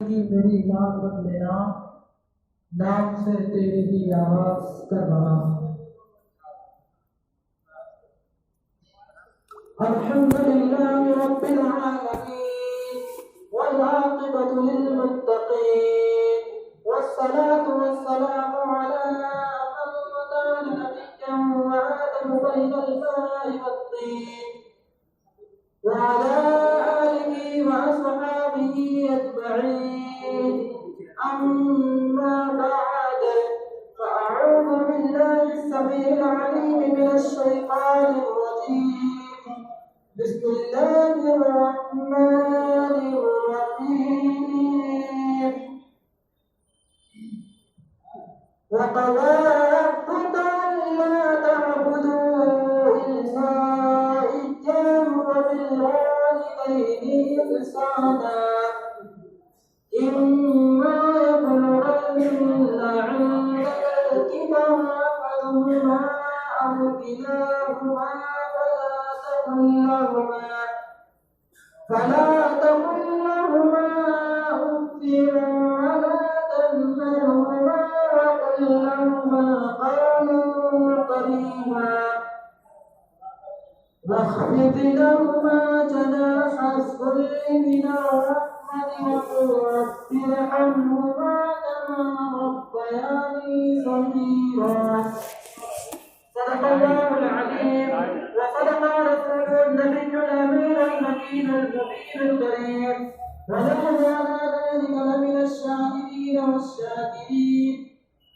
کی میری بات مت لینا، نام سے تیری ہی آواز کر رہا ہوں۔ الحمد لله رب العالمين والعاقبة للمتقين والصلاة والسلام على من كان نبيا وآدم بين الماء والطين وعلى آله وأصحابه أجمعين. أما بعد، فأعوذ بالله السميع العليم من الشيطان الرجيم. بسم الله الرحمن الرحيم. وقضى ربك ألا تعبدوا إلا إياه وبالوالدين إحسانا. إما يبلغن عندك الكبر أحدهما أو كلاهما فلا تقل لهما أف ولا تنهرهما وقل لهما قولا كريما واخفض لهما جناح الذل من الرحمة وقل رب ارحمهما كما ربياني صغيرا. صدق الله العليم وصدق رسوله النبي الأمين المكين المبين الكريم، ونحن على ذلك لمن الشاهدين والشاكرين،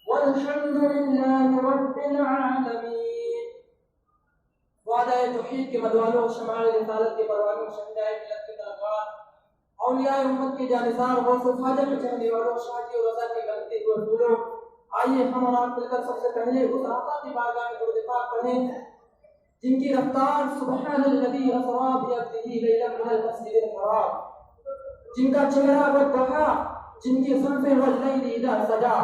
والحمد لله رب العالمين. وعدہ توحید کے مدوالوں، شمال رسالت کے پروانوں، شہدائے ملت کے طلباء، اولیاء امت کے جانثار، غوث و خواجہ کے چہرے والوں، شاہدی و رضا کے غلطی ہوئے پھولوں، آئیے ہم اور آپ مل کر سب سے پہلے اس آقا کی بارگاہ میں درود پاک پڑھیں جن کی رفتار سبحان الذی اسری بعبدہ لیلا من المسجد الحرام، جن کا چہرہ بدبہا، جن کی زلفیں واللیل اذا سجا،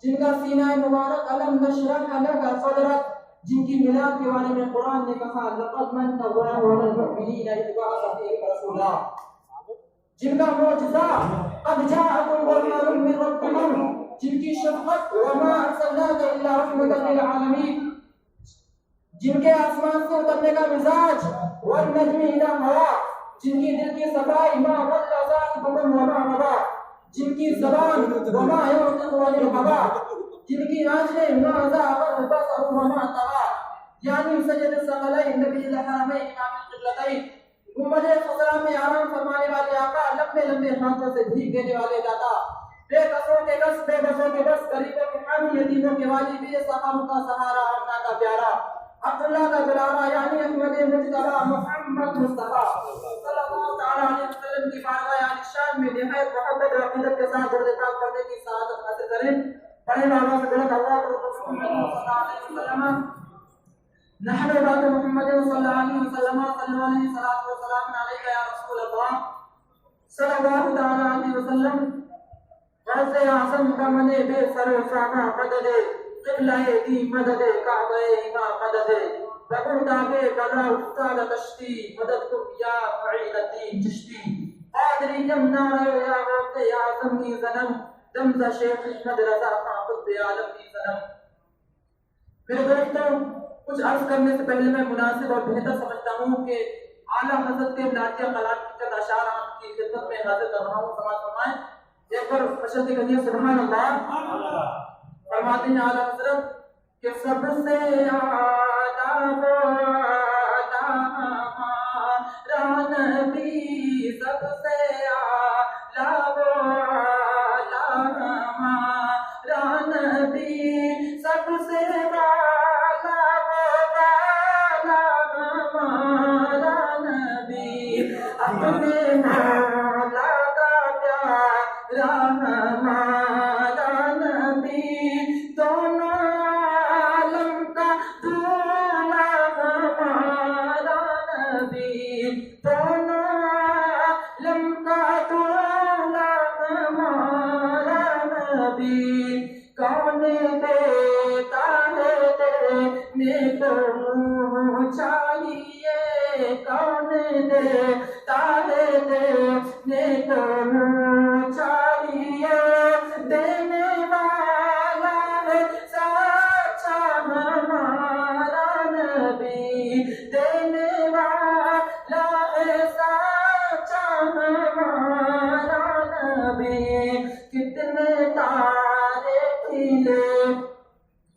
جن کا سینہ مبارک الم نشرح لک صدرک، جن کی میلاد کے بارے میں قرآن نے کہا لقد من اللہ علی المؤمنین اذ بعث فیہم رسولا، جن کا معجزہ قد جاءکم برہان من ربکم، جن کی شفقت وما ارسلناک الا رحمۃ للعالمین، جن کے آسمان سے اترنے کا مزاج والنجم اذا ہوا، جن کی دل کی صفائی ما ضل صاحبکم وما غوی، جن کی زبان وما ينطق عن الهوى، جن کی آنکھیں ما زاغ البصر وما طغى، یعنی سید الثقلین نبی الحرمین امام القبلتین، گنبد خضرا میں آرام فرمانے والے آقا، لمبے لمبے ہاتھوں سے بھیگ دینے والے داتا، بے قصوں کے قص، بے بسوں کے بس، غریبوں کے حامی، یتیموں کے والی، بے سقام کا سہارا، آمنہ کا پیارا، عبداللہ کا دلارا، یعنی احمد مجتبی محمد مصطفیٰ صلی اللہ تعالیٰ علیہ وسلم کی بارگاہ عالی شان میں نہایت محبت اور عقیدت کے ساتھ درود پاک پڑھنے کی سعادت حاصل کریں. پڑھیں بابا سے بڑھ اللہ کے رسول صلی اللہ علیہ وسلم نحن بعد محمد صلی اللہ علیہ وسلم صلی اللہ علیہ وسلم علیہ یا رسول اللہ صلی اللہ تعالیٰ علیہ وسلم. غوث اعظم کا منے بے سر شانہ مدد، قبلہ دی مدد، کعبہ امام مدد، ببر تابے بلا افتاد کشتی، مدد کم یا معین الدین چشتی، قادری یمنا رو یا غوث اعظم کی ظلم، دمزہ شیخ احمد رضا خان قطب عالم کی ظلم. میرے دوستوں، کچھ عرض کرنے سے پہلے میں مناسب اور بہتر سمجھتا ہوں کہ اعلیٰ حضرت کے نعتیہ کلام کی چند اشعار آپ کی خدمت میں حاضر کر رہا ہوں. سماعت فرمائیں. ایک بار مشہد کہیے سبحان اللہ. فرماتے ہیں اعلیٰ حضرت کہ سب سے اعلیٰ ہمارا نبی، سب سے اعلیٰ ہمارا نبی، سب سے اعلیٰ ہمارا نبی، اپنے مولا کا پیارا ہمارا نبی، دونوں عالم کا دولا ہمارا نبی، دونوں عالم کا دولا ہمارا نبی، کون دیتا ہے دینے کو منہ چاہیے، کون دیتا ہے دینے کو منہ چاہیے، نبی کتنے تارے کھلے.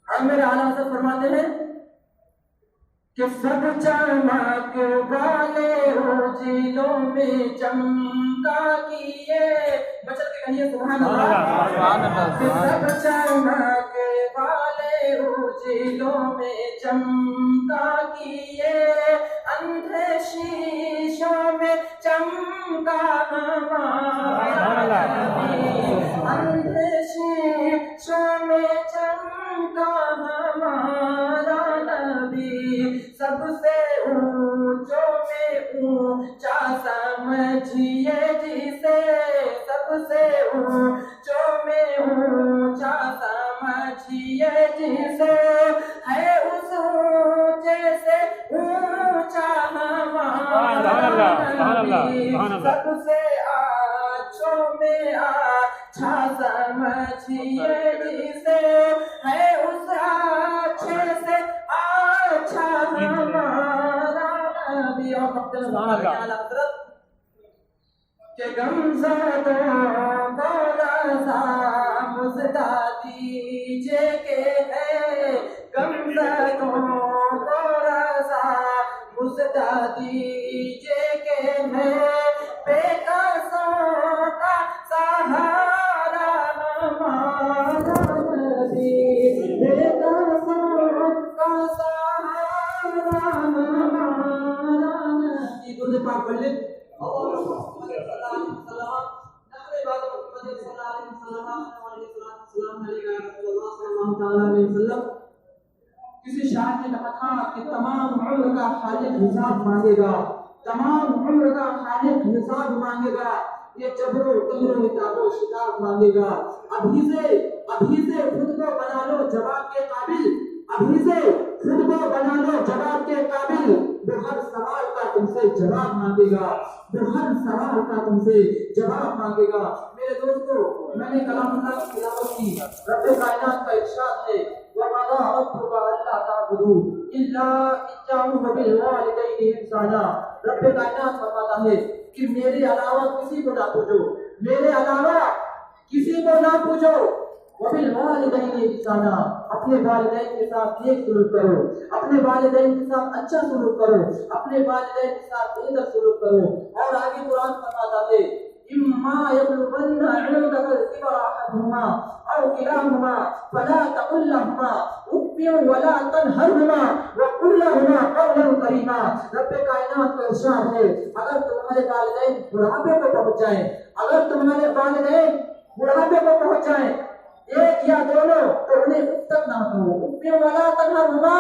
اور میرے اعلیٰ حضرت فرماتے ہیں کہ سب چمک والے اجلوں میں چمکا کیے. بچت کے کہیے سبحان اللہ. کہ سب چمک والے اجلوں میں چمکا کیے. اندھے شیشوں میں چمکا ہمارا نبی. اندھے شیشوں میں چمکا ہمارا نبی. سب سے اونچوں میں اونچا سمجھیے جسے. سب سے اونچوں میں اونچا سمجھیے جسے. ہے اس اونچے سے اونچا ہمارا نبی. سب سے اچھوں میں اچھا سمجھیے جسے. ہے اس اچھے سے اچھا ہمارا نبی. اور حضرت کہ غمزدوں کو رضا مزدہ دیجیے کہ ہے. غمزدوں کو رضا مزدہ دیجیے کہ ہے. بے قصوں کا سہارا ہمارا نبی. بے قصوں کا سہارا ہمارا نبی. درود پاک پڑھ لیں. کسی شاعر نے کہا تھا کہ تمام عمر کا خالق حساب مانگے گا. تمام عمر کا خالق حساب مانگے گا. یہ جبر و قہر و عتاب و شتاب مانگے گا. ابھی سے خود کو بنا لو جواب کے قابل. ابھی سے خود کو بنا لو جواب کے قابل. وہ ہر سوال کا تم سے جواب مانگے گا. وہ ہر سوال کا تم سے جواب مانگے گا. میرے دوستو میں نے کلام اللہ کی تلاوت کی. رب کائنات کا ارشاد ہے وَقَضَىٰ رَبُّكَ أَلَّا تَعْبُدُوا إِلَّا إِيَّاهُ وَبِالْوَالِدَيْنِ إِحْسَانًا. رب کائنات فرماتا ہے کہ میرے علاوہ کسی کو نہ پوجو. میرے علاوہ کسی کو نہ پوجو. وَبِالْوَالِدَيْنِ إِحْسَانًا. اپنے والدین کے ساتھ نیک سلوک کرو. اپنے والدین کے ساتھ اچھا سلوک کرو. اپنے والدین کے ساتھ بہتر سلوک کرو. اور آگے قرآن فرماتا ہے إِمَّا يَبْلُغَنَّ عِندَكَ الْكِبَرَ أَحَدُهُمَا أَوْ كِلَاهُمَا فَلَا تَقُل لَّهُمَا أُفٍّ وَلَا تَنْهَرْهُمَا وَقُل لَّهُمَا قَوْلًا كَرِيمًا. رب کائنات کا ارشاد ہے اگر تمہارے والدین بڑھاپے کو پہنچ جائیں. اگر تمہارے والدین بڑھاپے کو پہنچ جائیں ایک یا دونوں تو انہیں اف تک نہ کہو. أُفٍّ وَلَا تَنْهَرْهُمَا.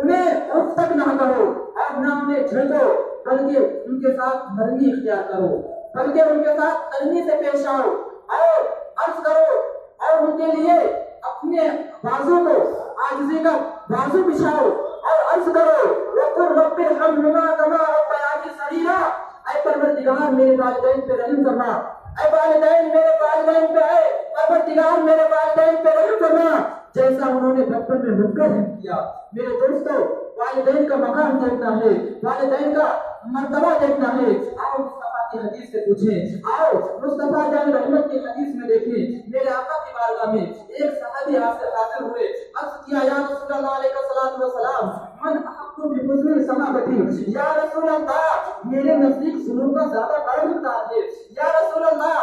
انہیں اف تک نہ کہو اور نہ انہیں جھڑکو بلکہ ان کے ساتھ نرمی اختیار کرو. بلکہ ان کے ساتھ نرمی سے پیش آؤ اور عرض کرو اور ان کے لیے اپنے بازو کو عاجزی کا بازو بچھاؤ اور عرض کرو وَقُلْ رَبِّ ارْحَمْهُمَا كَمَا رَبَّيَانِي صَغِيرًا. اے پروردگار میرے والدین پہ رحم فرما. اے والدین میرے والدین پہ اے پروردگار میرے والدین پہ رحم فرما جیسا انہوں نے بچپن میں مجھ پر رحم کیا. میرے دوستو والدین کا مقام دیکھنا ہے. والدین کا مرتبہ دیکھنا ہے. آؤ مصطفیٰ کی حدیث سے پوچھیں. آؤ مصطفیٰ جان رحمت کی حدیث میں دیکھیں. میرے آقا کی بارگاہ میں ایک صحابی آپ سے حاضر ہوئے. عرض کیا یا رسول اللہ علیہ الصلوۃ والسلام من احق بحسن صحابتی. یا رسول اللہ میرے نزدیک سلوک کا زیادہ بڑھ ہوتا ہے. یا رسول اللہ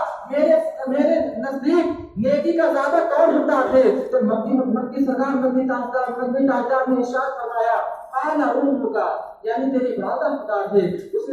میرے نزدیک نیکی کا زیادہ کون ہوتا ہے. تو مکی سرکار مدنی تاجدار نے ارشاد فرمایا قال امک یعنی تیری والدہ حقدار ہے. اس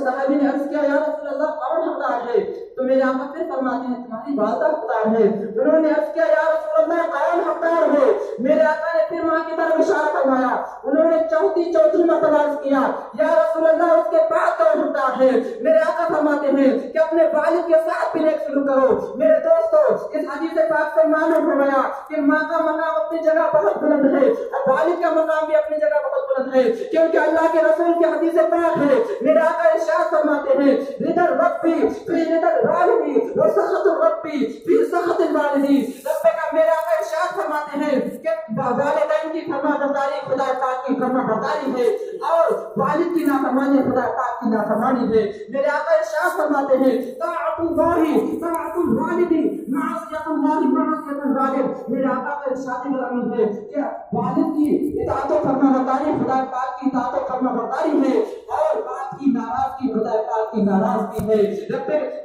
صحابی نے عرض کیا یا رسول اللہ کون حقدار ہے. تو میرے آقا پھر فرماتے ہیں تمہاری والدہ حقدار ہے. انہوں نے عرض کیا یا رسول اللہ کون حقدار ہے. میرے آقا نے پھر ماں کی طرف اشارہ فرمایا. انہوں نے چوتھی مرتبہ عرض کیا یا رسول اللہ اس کے بعد کون حقدار ہے. میرے آقا فرماتے ہیں کہ اپنے والد کے ساتھ بھی نیک سلوک کرو. میرے دوستو اس حدیث پاک سے معلوم ہو گیا کہ ماں کا مقام اپنی جگہ بہت بلند ہے اور والد کا مقام بھی اپنی جگہ بہت بلند ہے کیونکہ اللہ کے رسول کی حدیث پاک ہے. میرے آقا ارشاد فرماتے ہیں رضا ربی فی رضا الوالدی و سخط ربی فی سخط الوالدی. رب کا میرا آقا ارشاد فرماتے ہیں کہ والدین کی فرما برداری خدا پاک کی فرما برداری ہے اور والد کی نافرمانی خدا پاک کی نافرمانی ہے. میرے آقا ارشاد فرماتے ہیں طاعت اللہ طاعت الوالد معصیت اللہ معصیت الوالد. میرے آقا کا ارشاد گرامی ہے کہ والد کی اطاعت و فرمانبرداری خدا پاک کی اطاعت و فرمانبرداری ہے اور باپ کی ناراضگی خدا پاک کی ناراضگی ہے.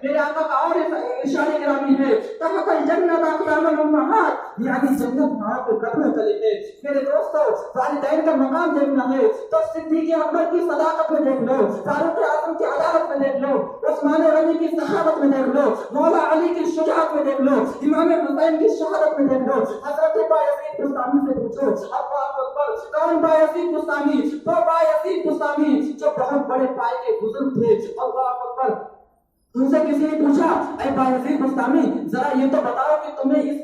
میرے آقا کا اور ارشاد گرامی ہے تحت الجنت اقدام الامہات یعنی جنت ماں کے قدموں تلے ہے. میرے دوستو والدین کا مقام دیکھنا ہے تو صدیق اکبر کی صداقت میں دیکھ لو, فاروق اعظم کی عدالت میں دیکھ لو, عثمان غنی کی صحابت میں دیکھ لو, مولا علی کی شجاعت میں دیکھ لو, امام حسین کی شہادت میں دیکھ لو. حضرت بایزید بستامی سے پوچھو اللہ اکبر کون بایزید بستامی؟ وہ بایزید بستامی جو بہت بڑے پائے کے بزرگ تھے. اللہ اکبر. ان سے کسی نے پوچھا اے بایزید بستامی ذرا یہ تو بتاؤ کہ تمہیں اس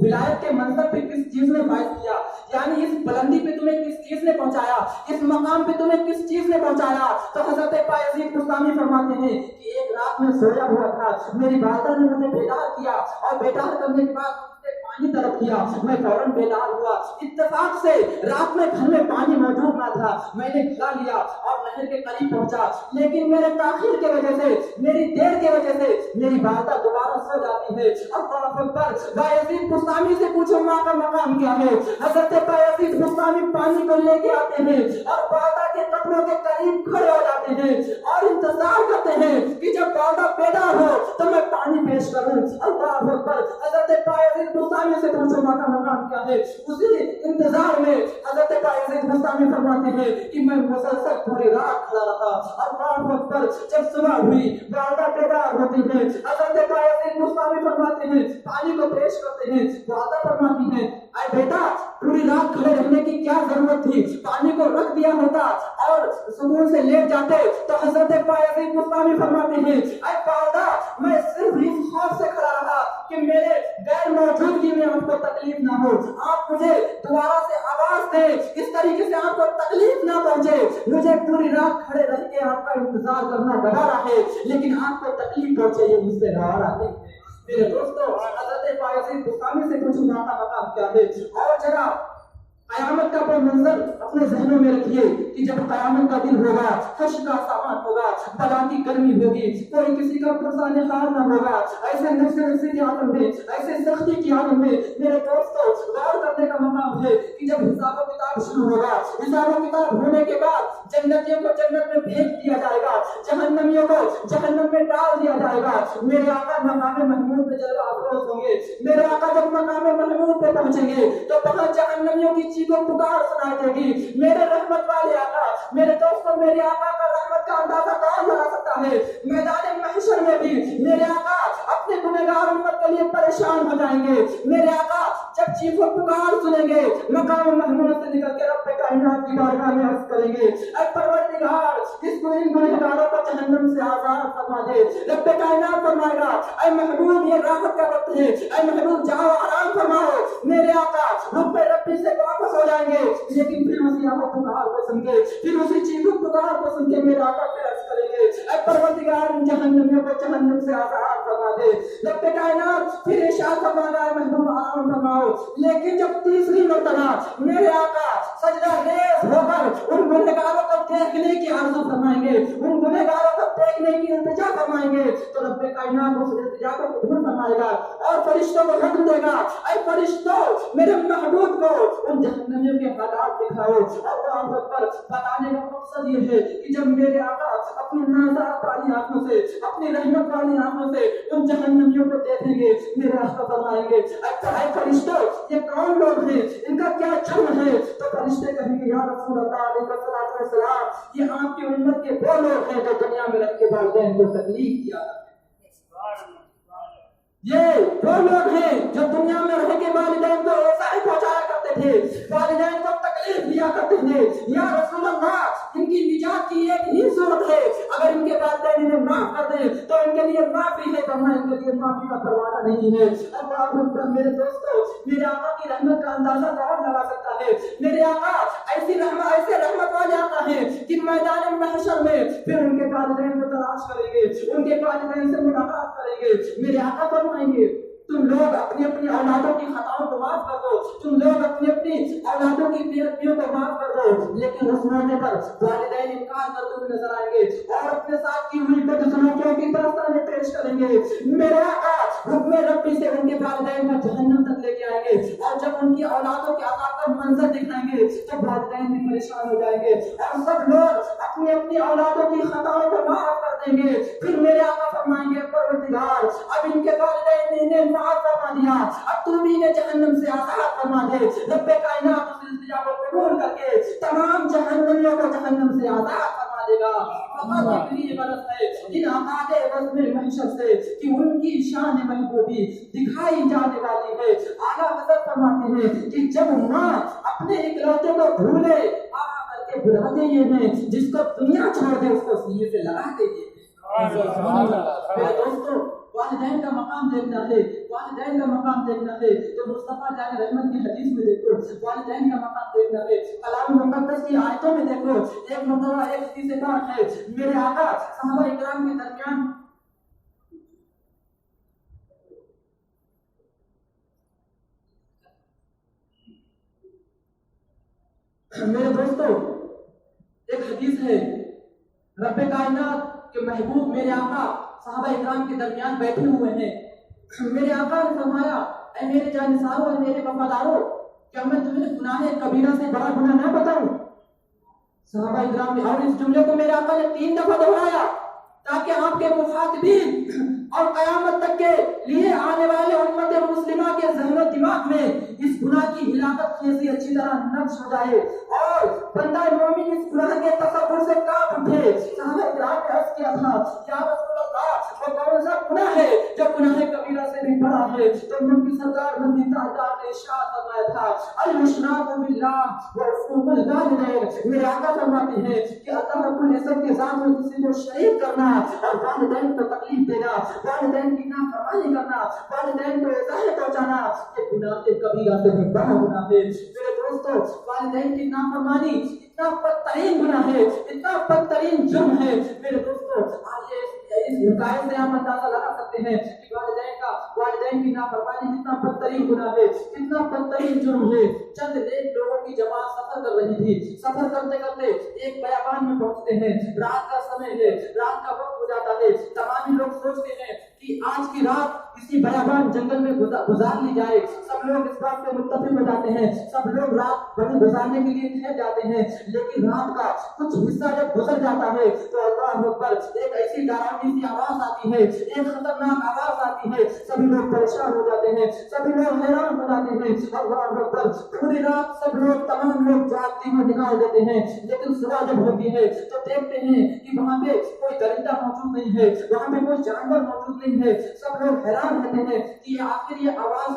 ولایت کے منصب پہ کس چیز نے فائز کیا, یعنی اس بلندی پہ تمہیں کس چیز نے پہنچایا, اس مقام پہ تمہیں کس چیز نے پہنچایا؟ تو حضرت بایزید بستامی فرماتے ہیں کہ ایک رات میں سویا ہوا تھا, میری والدہ نے مجھے بیدار کیا اور بیدار کرنے کے بعد پانی طلب کیا, میں فوراً بیدار ہوا. اتفاق سے رات میں گھر میں پانی موجود نہ تھا, میں نے کھلا لیا اور نہر کے قریب پہنچا, لیکن میرے تاخیر کی وجہ سے, میری دیر کی وجہ سے میری والدہ دوبارہ سو جاتی ہے. اللہ اکبر. بایزید بستامی سے پوچھو ماں کا مقام کیا ہے؟ حضرت بایزید بستامی پانی کو لے کے آتے ہیں اور والدہ کے قدموں کے قریب کھڑے ہو جاتے ہیں اور انتظار کرتے ہیں کہ جب والدہ بیدار ہو تو میں پانی پیش کروں. اللہ اکبر. حضرت بایزید بستامی سے پوچھو ماں کا مقام کیا ہے؟ اسی انتظار میں حضرت بایزید بستامی فرماتے ہیں کہ میں مسلسل پوری رات کھڑا رہا. اللہ اکبر. جب صبح ہوئی والدہ بیدار ہوتی ہے, حضرت بایزید بستامی فرماتے ہیں پانی کو پیش کرتے ہیں. والدہ فرماتی ہے اے بیٹا پوری رات کھڑے رہنے کی کیا ضرورت تھی, پانی کو رکھ دیا ہوتا اور سکون سے لیٹ جاتے. تو حضرت بایزید بستامی فرماتے ہیں اے والدہ میں صرف اس خوف سے کھڑا رہا کہ میرے غیر موجودگی میں آپ کو تکلیف نہ ہو, آپ مجھے دوبارہ سے آواز دیں, اس طریقے سے آپ کو تکلیف نہ پہنچے. مجھے پوری رات کھڑے رہ کے آپ کا انتظار کرنا گوارا ہے, لیکن آپ کو تکلیف پہنچے یہ مجھ سے گوارا نہیں ہے. میرے دوستو حضرت بایزید بستامی سے کچھ ماں کا مقام کیا ہے. اور جگہ قیامت کا کوئی منظر اپنے ذہنوں میں رکھیے کہ جب قیامت کا دن ہوگا, حشر کا سامان ہوگا, بلا کی گرمی ہوگی, کوئی کسی کا پرسان حال نہ ہوگا, ایسے نفسی کی عالم میں, ایسے سختی کی عالم میں میرے دوستو غور کرنے کا مقام ہے کہ جب حساب و کتاب شروع ہوگا, حساب و کتاب ہونے کے بعد جنتیوں کو جنت میں بھیج دیا جائے گا, جہنمیوں کو جہنم میں ڈال دیا جائے گا. میرے آقا مقام محمود پہ جلوہ افروز ہوں گے. میرے آقا جب مقام محمود پہ پہنچیں گے تو وہاں جہنمیوں کی چیخ و پکار سنائی دے گی. میرے رحمت والے آقا, میرے دوستوں میرے آقا کا رحمت کا اندازہ کون لگا سکتا ہے؟ میدان محشر میں بھی میرے آقا اپنے گنہگار امت کے لیے پریشان ہو جائیں گے. میرے آقا جب چیخ و پکار سنیں گے مقام محمود سے نکل کے رب کائنات کی بارگاہ میں عرض کریں گے اے پروردگار اس کو ان گنہگاروں کو جہنم سے آزاد فرما دے. رب کائنات فرمائے گا اے محبوب یہ راحت کا وقت ہے, اے محبوب جاؤ آرام فرماؤ. میرے آقا رب ربی سے واپس ہو جائیں گے, لیکن پھر اسی آقا پکار کو سن کے, پھر اسی چیخ و پکار کو سن کے میرے آقا پھر عرض کریں گے اے پروردگار ان جہنمیوں کو جہنم سے آزاد فرما دے. رب کائنات پھر ارشاد فرمانا ہے محبوب آرام فرماؤ. لیکن جب تیسری مرتبہ میرے آقا سجدہ ریز ہو کر ان گنہگاروں کو دیکھنے کی آرزو فرمائیں گے, ان گنہگاروں کو دیکھنے کی التجا فرمائیں گے, تو رب کائنات اس التجا کو قبول فرمائے گا اور فرشتوں کو حکم دے گا اے فرشتوں میرے محبوب کو ان جہنمیوں کے حالات دکھاؤ. اللہ اکبر. بتانے کا مقصد یہ ہے کہ جب میرے آقا اپنی نازات والی آنکھوں سے, اپنی رحمت والی آنکھوں سے ان جہنمیوں کو دیکھیں گے, میرے آقا فرمائیں گے اے فرشتوں یہ کون لوگ ہیں, ان کا کیا جرم ہے؟ تو فرشتے کہیں گے یا رسول اللہ علیہ السلام یہ آپ کی امت کے وہ لوگ ہیں جو دنیا میں رہ کے والدین کو تکلیف دیا. یہ وہ لوگ ہیں جو دنیا میں رہ کے والدین کو ایسا پہنچایا کرتے تھے, والدین کو تکلیف دیا کرتے تھے. یا رسول اللہ ان کی نجات کی ایک ہی صورت ہے, اگر ان کے والدین انہیں معاف کر دیں تو ان کے لیے معافی ہے, ورنہ ان کے لیے معافی کا پروانہ نہیں ہے. اللہ اکبر. میرے دوستو میرے آقا کی رحمت کا اندازہ کون لگا سکتا ہے؟ میرے آقا ایسی رحمت والے آقا ہیں کہ میدان محشر میں پھر ان کے والدین کو تلاش کریں گے, ان کے والدین سے ملاقات کریں گے. میرے آقا فرمائیں گے تم لوگ اپنی اپنی اولادوں کی خطاؤں کو معاف کر دو، تم لوگ اپنی اپنی اولادوں کی بیویوں کو معاف کر دو، لیکن اس موقع پر والدین انکار کرتے ہوئے نظر آئیں گے اور اپنے ساتھ کی ہوئی بدسلوکیوں کی داستانیں پیش کریں گے۔ میرے آقا حکم ربی سے ان کے والدین کو جہنم تک لے کے آئیں گے، اور جب ان کی اولادوں کے عذاب کا منظر دکھائیں گے تو والدین بھی پریشان ہو جائیں گے اور سب لوگ اپنی اپنی اولادوں کی خطاؤں کو معاف کر دیں گے۔ پھر میرے آقا فرمائیں گے پروردگار اب ان کے والدین نے انہیں معاف فرما دیا، اب تو بھی انہیں جہنم سے آزاد فرما دے۔ رب کائنات اس التجا کو قبول کر کے تمام جہنمیوں کو جہنم سے آزاد فرما دے گا۔ فقط یہ غلط ہے ان عقاد وزن محشر سے کہ ان کی شان محبوبی دکھائی جانے والی ہے۔ اعلیٰ حضرت فرماتے ہیں کہ جب ماں اپنے اکلوتے کو بھولے کر کے بلاتے یہ ہیں جس کو دنیا چھوڑ دے اس کو سینے سے لگا دے یہ میرے دوستو والدین کا مقام دیکھنا ہے، والدین کا مقام دیکھنا ہے تو مصطفیٰ جان رحمت کی حدیث میں دیکھو، والدین کا مقام دیکھنا ہے کلام مقدس کی آیتوں میں دیکھو۔ ایک مرتبہ ایک حدیث پاک ہے میرے آقا صحابہ اکرام کے درمیان میرے دوستو ایک حدیث ہے رب کائنات کے محبوب میرے آقا صحابہ اکرام کے درمیان بیٹھے ہوئے ہیں۔ میرے آقا نے فرمایا اے میرے جانثاروں اور میرے وفاداروں کیا میں تمہیں گناہ کبیرہ سے بڑا گناہ نہ بتاؤں؟ صحابہ اکرام نے اور اس جملے کو میرے آقا نے 3 دفعہ دہرایا تاکہ آپ کے مخاطبین اور قیامت تک کے لیے آنے والے امت مسلمہ کے ذہن و دماغ میں اس گناہ کی ہلاکت خیزی اچھی طرح نقش ہو جائے اور بندہ مومن اس گناہ کے تصور سے کانپ اٹھے۔ صحابہ اکرام نے عرض کیا تھا یا رسول اللہ وہ کون سا گناہ ہے جو گناہ کبیرہ سے بھی بڑا ہے؟ تو نبی سرکار مدنی تاجدار نے ارشاد فرمایا تھا الاشراک باللہ وعقوق الوالدین۔ میرے آقا فرماتے ہیں کہ اللہ رب العزت کے ذات میں کسی کو شریک کرنا اور والدین کو تکلیف دینا، والدین کی نافرمانی کرنا، والدین کو اذیت پہنچانا یہ گناہ کبیرہ سے بھی بڑا گناہ ہے۔ میرے دوستو والدین کی نافرمانی اتنا بدترین گناہ ہے، اتنا بدترین جرم ہے۔ میرے دوستو آئیے اس حکایت سے ہم اندازہ لگا سکتے ہیں کہ والدین کی نافرمانی کتنا بدترین گناہ ہے، کتنا بدترین جرم ہے۔ چند نیک لوگوں کی جماعت سفر کر رہی تھی، سفر کرتے کرتے ایک بیابان میں پہنچتے ہیں، رات کا سمے ہے، رات کا وقت ہو جاتا ہے، تمام لوگ سوچتے ہیں کہ آج کی رات کسی بیابان جنگل میں گزار لی جائے۔ سب لوگ اس بات سے متفق ہو جاتے ہیں، سب لوگ رات بڑی گزارنے کے لیے ٹھہر جاتے ہیں، لیکن رات کا کچھ حصہ جب گزر جاتا ہے تو اللہ اکبر ایک ایسی ڈراؤنی سی آواز آتی ہے، ایک خطرناک آواز آتی ہے، سبھی لوگ پریشان ہو جاتے ہیں، سبھی لوگ حیران ہو جاتے ہیں۔ اللہ اکبر پوری رات سب لوگ تمام لوگ جاگتے ہوئے دکھائی دیتے ہیں، لیکن صبح جب ہوتی ہے تو دیکھتے ہیں کہ وہاں پہ کوئی درندہ موجود نہیں ہے، وہاں پہ کوئی جانور موجود نہیں ہے۔ سب لوگ حیران رہتے ہیں کہ آخر یہ آواز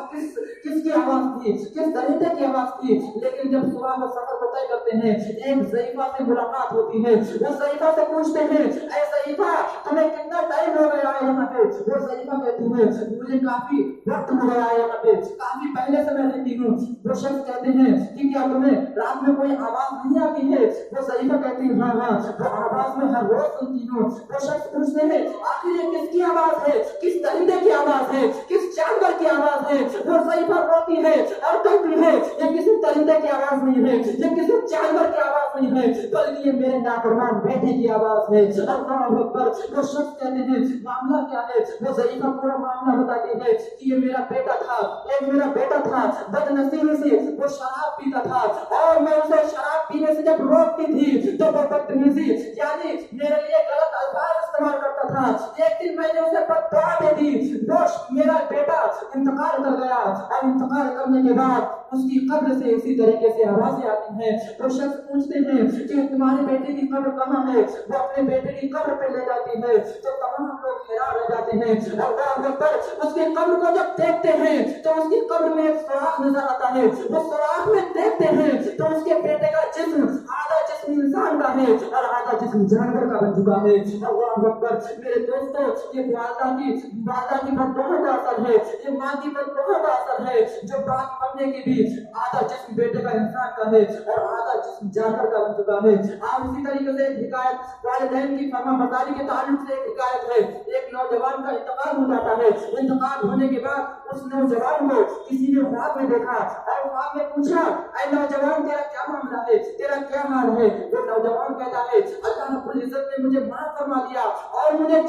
کس کی آواز تھی، کس درندے کی آواز تھی۔ لیکن جب صبح کو سفر کو طے کرتے ہیں ایک ضعیفہ سے ملاقات ہوتی ہے، وہ ضعیفہ سے پوچھتے ہیں اے ضعیفہ تمہیں کتنا ٹائم ہو گیا ہے یہاں پہ؟ وہ ضعیفہ کہتی ہے مجھے کافی وقت ہو گیا ہے یہاں پہ، کافی پہلے سے میں رہتی ہوں۔ وہ شخص کہتے ہیں کہ کیا تمہیں رات میں کوئی آواز نہیں آتی ہے؟ وہ ضعیفہ کہتی ہے ہاں وہ آواز میں ہر روز سنتی ہوں۔ وہ شخص پوچھتے ہیں آخر یہ کس کی آواز ہے، کس درندے کی آواز ہے، کس جانور کی آواز ہے؟ وہ ضعیفہ روتی ہے اور کہتی ہے یہ کسی درندے کی آواز نہیں ہے، یہ کسی جانور کی آواز نہیں ہے، بلکہ یہ میرے نافرمان بیٹے کی آواز ہے۔ اللہ اکبر۔ وہ شخص کہتے ہیں معاملہ کیا ہے؟ وہ ضعیفہ پورا معاملہ بتاتی ہے کہ یہ میرا بیٹا تھا، میرا بیٹا تھا، بدنصیبی سے وہ شراب پیتا تھا اور میں اسے شراب پینے سے جب روکتی تھی تو وہ بدتمیزی یعنی میرے لیے غلط الفاظ استعمال کرتا تھا۔ ایک دن میں نے اسے بد دعا دے دی، وہ میرا بیٹا انتقال کر گیا اور انتقال کرنے کے بعد اس کی قبر سے اسی طریقے سے آوازیں آتی ہیں۔ وہ شخص پوچھتے ہیں کہ تمہارے بیٹے کی قبر کہاں ہے؟ وہ اپنے بیٹے کی قبر پہ لے جاتی ہے تو تمام لوگ حیران رہ جاتے ہیں۔ اللہ اکبر۔ اس کی قبر کو جب دیکھتے ہیں تو اس کی قبر میں ایک سوراخ نظر آتا ہے، وہ سوراخ میں دیکھتے ہیں تو اس کے بیٹے کا جسم آدھا جسم انسان کا ہے اور آدھا جسم جانور کا بن چکا ہے۔ اللہ اکبر۔ میرے دوستو یہ والدہ کی بد دعا کا اثر ہے، یہ ماں کی بد دعا کا اثر ہے جو باپ مرنے کی بھی آدھا جسم بیٹے کا انسان کا ہے اور آدھا جسم جانور کا بن چکا ہے. اور اسی طریقے سے ایک حکایت والدین کی فرما برداری کے تعلق سے ایک حکایت ہے. ایک نوجوان کا انتقال ہو جاتا ہے. انتقال ہونے کے بعد اس نوجوان کو کسی نے خواب میں دیکھا اور خواب میں پوچھا اے نوجوان تیرا کیا معاملہ ہے, تیرا کیا حال ہے؟ وہ نوجوان کہتا ہے اللہ رب العزت نے مجھے معاف فرما دیا اور مجھے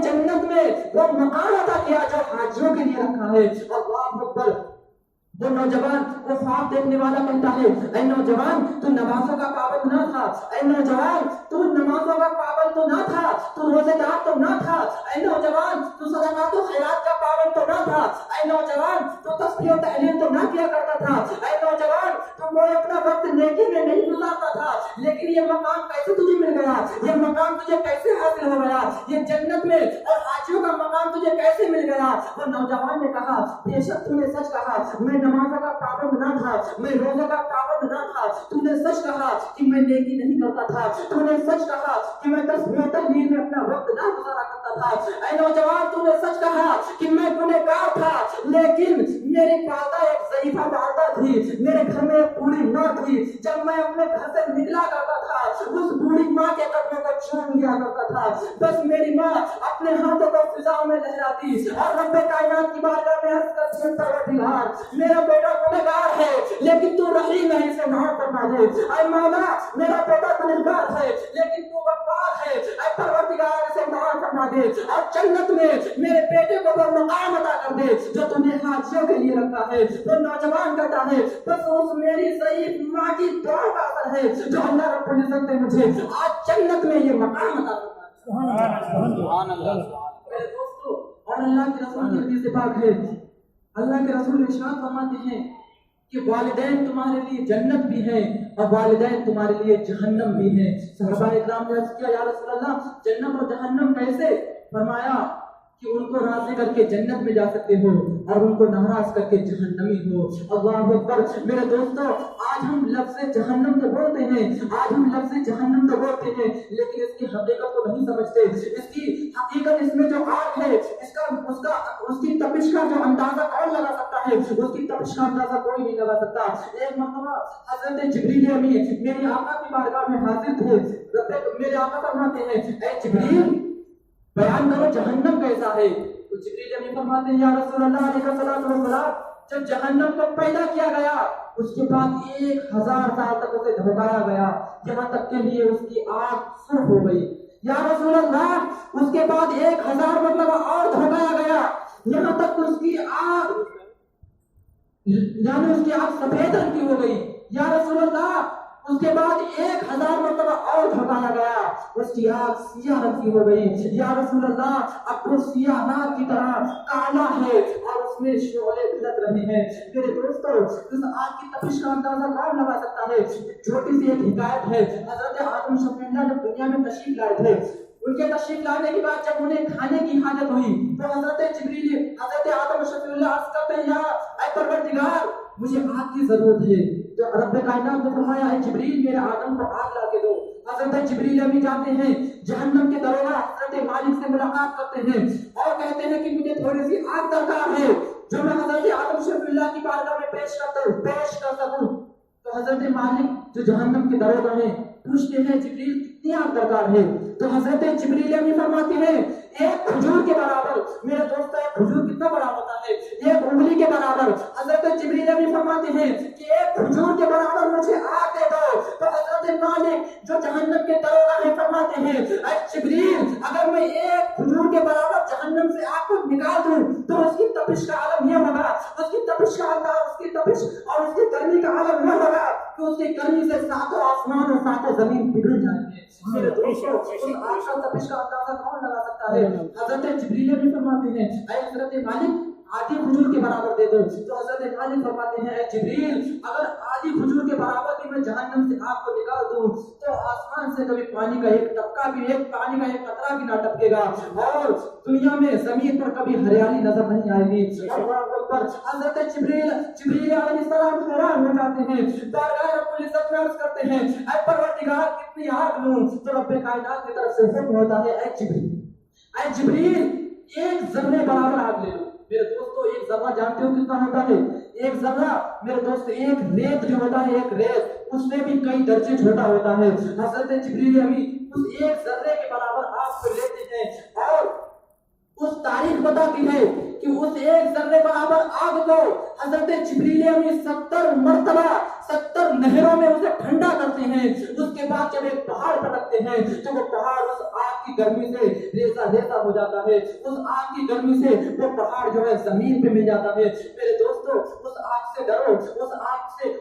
جنت میں وہ مقام عطا کیا جو حاجیوں کے لیے رکھا ہے. اللہ اکبر. وہ نوجوان وہ خواب دیکھنے والا کہتا ہے اے نوجوان تو نمازوں کا پابند نہ تھا, اے نوجوان تو نمازوں کا پابند تو نہ تھا, تو روزے دار تو نہ تھا, اے نوجوان تو صدقات و خیرات کا پابند تو نہ تھا, اے نوجوان تو تسبیح و تحلیل تو نہ کیا کرتا تھا, اے نوجوان تو وہ اپنا وقت نیکی میں نہیں گزارتا تھا, لیکن یہ مقام کیسے تجھے مل گیا؟ یہ مقام تجھے کیسے حاصل ہو گیا؟ یہ جنت میں اور حاجیوں کا مقام تجھے کیسے مل گیا؟ وہ نوجوان نے کہا بے شک تو نے سچ کہا, میں نمازوں کا پابند نہ تھا, میں روزوں کا پابند نہ تھا, تو نے سچ کہا کہ میں نیکی نہیں کرتا تھا, تو نے سچ کہا کہ میں تسبیح و تحلیل میں اپنا وقت نہ گزارا کرتا تھا, اے نوجوان تو نے سچ کہا کہ میں گنہگار تھا, لیکن میری والدہ ایک ضعیفہ والدہ تھی, میرے گھر میں ایک بوڑھی ماں تھی, جب میں اپنے گھر سے نکلا کرتا تھا اس بوڑھی ماں کے قدموں کو چوم لیا کرتا تھا, بس میری ماں اپنے ہاتھوں کو فضاؤں میں لہراتی اور رب کائنات کی بارگاہ میں عرض کرتی ہے پروردگار میرا بیٹا گنہگار ہے لیکن تو رحیم ہے, اسے معاف فرما دے. اے مولا میرا بیٹا گنہگار ہے لیکن تو غفار ہے, اے پروردگار اسے معاف فرما دے اور جنت میں میرے بیٹے کو وہ مقام عطا کر دے جو تو نے حاجیوں کے لیے رکھا ہے. وہ نوجوان کہتا ہے بس اس میری ضعیف ماں کی دعا کا اثر ہے جو اللہ رب العزت نے مجھے آج جنت میں یہ مقام عطا فرمایا. سبحان اللہ. میرے دوستو اور اللہ کے رسول کی حدیث پاک ہے, اللہ کے رسول ارشاد فرماتے ہیں کہ والدین تمہارے لیے جنت بھی ہیں اور والدین تمہارے لیے جہنم بھی ہیں. صحابہ اکرام نے عرض کیا یا رسول اللہ جنت اور جہنم کیسے؟ فرمایا کہ ان کو راضی کر کے جنت میں جا سکتے ہو اور ان کو ناراض کر کے جہنمی ہو. اللہ اکبر. میرے دوستو آج ہم لفظ جہنم تو بولتے ہیں, آج ہم لفظ جہنم تو بولتے ہیں, لیکن اس کی حقیقت کو نہیں سمجھتے. اس کی حقیقت اس میں جو آگ ہے اس کی تپش کا جو اندازہ کون لگا سکتا ہے؟ اس کی تپش کا اندازہ کوئی نہیں لگا سکتا. ایک مرتبہ حضرت جبریل امین میری آقا کی بارگاہ میں حاضر تھے. میرے آقا فرماتے ہیں اے جبریل بیان کرو جہنم کیسا ہے؟ تو جبریل امین فرماتے ہیں یا رسول اللہ علیہ الصلوۃ والسلام جب جہنم کو پیدا کیا گیا اس کے بعد 1000 سال تک اسے دھمکایا گیا یہاں تک کے لیے اس کی آگ سرخ ہو گئی. یا رسول اللہ اس کے بعد 1000 مرتبہ اور دھمکایا گیا یہاں تک اس کی آگ سفید رنگ کی ہو گئی. یا رسول اللہ اس کے بعد 1000 مرتبہ اور دھمکایا گیا اس کی آگ سیاہ رنگ کی ہو گئی. یا رسول اللہ اب وہ سیاہ رات کی طرح کالا ہے اور اس میں شعلے بھڑک رہے ہیں. میرے دوستو اس آگ کی تپش کا اندازہ کون لگا سکتا ہے؟ چھوٹی سی ایک حکایت ہے. حضرت آدم شفیع اللہ جب دنیا میں تشریف لائے تھے, ان کے تشریف لانے کے بعد جب انہیں کھانے کی حاجت ہوئی تو حضرت آدم شفیع اللہ عرض کرتے ہیں یا اے پروردگار مجھے آگ کی ضرورت ہے. تو رب کائنات نے فرمایا اے جبریل میرے آدم کو آگ لا کے دو. حضرت جبریل ابھی جاتے ہیں جہنم کے دروازہ حضرت مالک سے ملاقات کرتے ہیں اور کہتے ہیں کہ مجھے تھوڑی سی آگ درکار ہے جو میں حضرت آدم شفیع اللہ کی بارگاہ میں پیش کر سکوں. تو حضرت مالک جو جہنم کے دروازہ ہیں پوچھتے ہیں جبریل کتنی آگ درکار ہے؟ تو حضرت جبریل امین فرماتے ہیں ایک کھجور کے برابر. میرے دوستو ایک کھجور کتنا بڑا ہوتا ہے؟ ایک انگلی کے برابر. حضرت جبریل امین فرماتے ہیں کہ ایک کھجور کے برابر مجھے آگ دے دو. تو حضرت مالک جو جہنم کے دروازہ ہیں فرماتے ہیں اے جبریل اگر میں ایک کھجور کے برابر جہنم سے آگ کو نکال دوں تو اس کی تپش کا عالم یہ ہوگا, اس کی تپش کا انداز, اس کی تپش اور اس کی گرمی کا عالم یہ ہوگا کہ اس کی گرمی سے 7 آسمان اور 7 زمین پگھل جائیں گے. میرے دوستو اس آگ کا تپش کا اندازہ کون لگا سکتا ہے؟ حضرت جبریل بھی فرماتے ہیں اے حضرت مالک آدھی کھجور کے برابر دے دو. تو حضرت مالک فرماتے ہیں اے جبریل اگر آدھی کھجور کے برابر بھی میں جہنم سے آگ کو نکال دوں تو آسمان سے کبھی پانی کا ایک ٹپکا بھی پانی کا ایک قطرہ بھی نہ ٹپکے گا اور دنیا میں زمین پر کبھی ہریالی نظر نہیں آئے گی. اللہ اکبر. حضرت جبریل علیہ السلام حیران ہو جاتے ہیں, بارگاہ رب العزت میں عرض کرتے ہیں اے پروردگار کتنی آگ لوں؟ تو رب کائنات کی طرف سے حکم ہوتا ہے اے جبریل ایک ذرے برابر آگ لے لو. میرے دوستو ایک ذرہ جانتے ہو کتنا ہوتا ہے؟ ایک ذرہ میرے دوست، ایک ریت جو ہوتا ہے، ایک ریت اس سے بھی کئی درجے چھوٹا ہوتا ہے۔ حضرت جبریل امین اس ایک ذرے کے برابر آپ کو لیتے ہیں اور اس تاریخ بتاتی ہے کہ اس ایک ذرے برابر آگ کو حضرت جبریل امین 70 مرتبہ 70 نہروں میں اسے ٹھنڈا کرتے ہیں۔ اس کے بعد جب ایک پہاڑ پر رکھتے ہیں تو وہ پہاڑ اس آگ کی گرمی سے ریزہ ریزہ ہو جاتا ہے، اس آگ کی گرمی سے وہ پہاڑ جو ہے زمین پہ مل جاتا ہے۔ میرے دوستو اس آگ سے ڈرو، اس آگ کے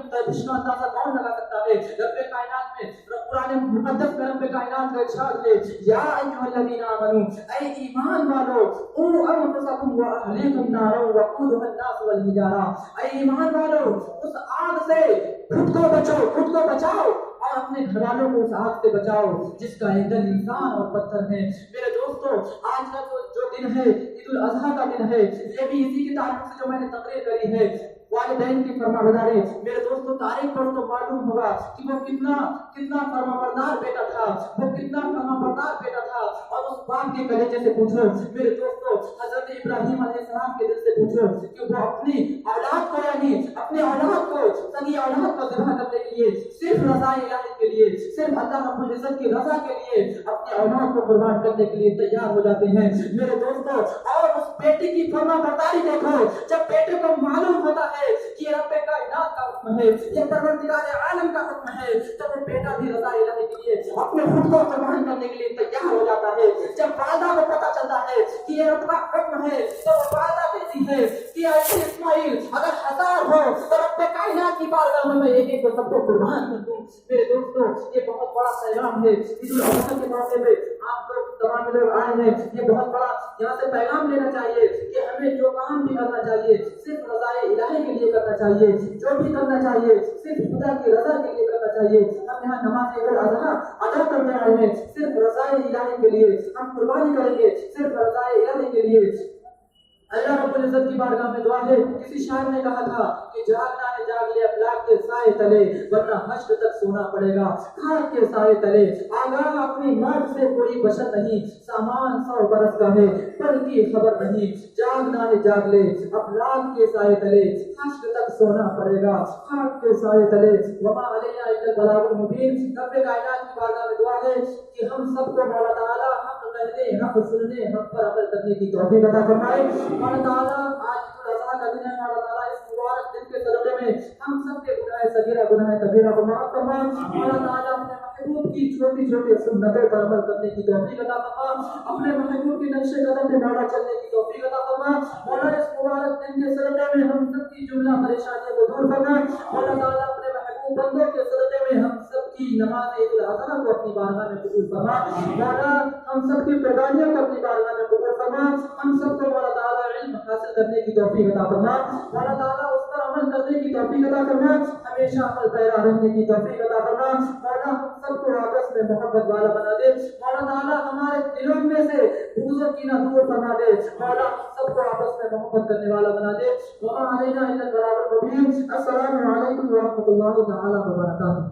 تشنا اندازہ کون لگا سکتا ہے؟ رب کائنات میں قرآن مقدس میں رب کائنات کا ارشاد ہے، یا ایھا الذین آمنو، اے ایمان والو، قوا انفسکم واہلیکم نارا وقودھا الناس والحجارہ، اے ایمان والو اس آگ سے خود کو بچاؤ اور اپنے گھر والوں کو اس آگ سے بچاؤ جس کا ایندھن انسان اور پتھر ہے۔ میرے دوستو آج کا جو دن ہے عید الاضحیٰ کا دن ہے، یہ بھی اسی کی تعلق سے جو میں نے تقریر کری ہے، والدین کی فرما برداری۔ میرے دوستو تاریخ پڑھ تو معلوم ہوگا کہ وہ کتنا فرما بردار بیٹا تھا، وہ کتنا فرما بردار بیٹا تھا۔ اور اس باپ کے کلیجے سے پوچھو میرے دوستو، حضرت ابراہیم علیہ السلام کے دل سے پوچھو کہ وہ اپنی اولاد کو یعنی اپنے اولاد کو سنی اولاد کو ذبح کرنے کے لیے، صرف رضا الہی کے لیے، صرف اللہ رب العزت کی رضا کے لیے اپنے اولاد کو قربان کرنے کے لیے تیار ہو جاتے ہیں۔ میرے دوستو اور اس بیٹے کی فرما برداری دیکھو، جب بیٹے کو معلوم ہوتا ہے کہ یہ رب کائنات کا حکم ہے، یہ پروردگار عالم کا حکم ہے، جب وہ بیٹا بھی رضا الہی کے لیے اپنے خود کو قربان کرنے کے لیے تیار ہو جاتا ہے۔ جب والدہ کو پتہ چلتا ہے کہ یہ رب کا حکم ہے تو وہ والدہ کہتی ہے کہ اے اسماعیل اگر 1000 ہو تو رب کائنات کی بارگاہ میں ایک کو سب کو قربان کر دوں۔ میرے دوستو یہ بہت بڑا پیغام ہے، عید الاضحیٰ کے موقع پہ آپ لوگ تمام لوگ آئے ہیں، یہ بہت بڑا یہاں سے پیغام لینا چاہیے کہ ہمیں جو کام بھی کرنا چاہیے صرف رضا الہی کے لیے کرنا چاہیے، جو بھی کرنا چاہیے صرف خدا کی رضا کے لیے کرنا چاہیے۔ ہم یہاں نماز عید الاضحیٰ ادا کرنے آئے ہیں صرف رضا الہی کے لیے، ہم قربانی کریں گے صرف رضا الہی کے لیے۔ اللہ رب العزت کی بارگاہ میں دعا ہے، کسی شاعر نے کہا تھا کہ جاگنا ہے جاگ لے افلاک کے سائے تلے، ورنہ حشر تک سونا پڑے گا خاک کے سائے تلے۔ آگاہ اپنی موت سے کوئی بشر نہیں، سامان 100 برس کا ہے پر کی خبر نہیں۔ جاگنا ہے جاگ لے افلاک کے سائے تلے، حشر تک سونا پڑے گا خاک کے سائے تلے۔ وما علینا الا البلاغ المبین۔ رب کائنات کی بارگاہ میں دعا ہے کہ ہم سب کو مولا تعالیٰ حق کہنے، حق سننے، حق پر عمل کرنے کی توفیق عطا فرمائے۔ مولا تعالیٰ آج الاضحیٰ کا دن ہے، مولا تعالیٰ اس مبارک دن کے صدقے میں ہم سب کے گناہ صغیرہ گناہ کبیرہ کو معاف فرما۔ مولا تعالیٰ اپنے محبوب کی چھوٹی چھوٹی سنتوں پر عمل کرنے کی توفیق عطا فرما، اپنے محبوب کی نقش قدم پہ مولا چلنے کی توفیق عطا فرما۔ مولا اس مبارک دن کے صدقے میں ہم سب کی جملہ پریشانیوں کو دور فرما۔ مولا تعالیٰ اپنے محبوب بندوں کے صدقے میں ہم سب کی نماز عید الاضحیٰ کو اپنی بارگاہ میں قبول فرما۔ مولا ہم سب کی قربانیوں کو اپنی بارگاہ میں قبول فرما۔ ہم سب کو مولا تعالیٰ علم حاصل کرنے کی توفیق عطا فرما، مولا تعالیٰ اس پر عمل کرنے کی توفیق عطا فرما، ہمیشہ عمل پیرا رہنے کی توفیق عطا فرما۔ مولا ہم سب کو آپس میں محبت والا بنا دے، مولا تعالیٰ ہمارے دلوں میں سے بغض و کینہ دور فرما دے، مولا ہم سب کو آپس میں محبت کرنے والا بنا دے۔ وما علینا الا البلاغ المبین۔ السلام علیکم ورحمۃ اللہ تعالیٰ وبرکاتہ۔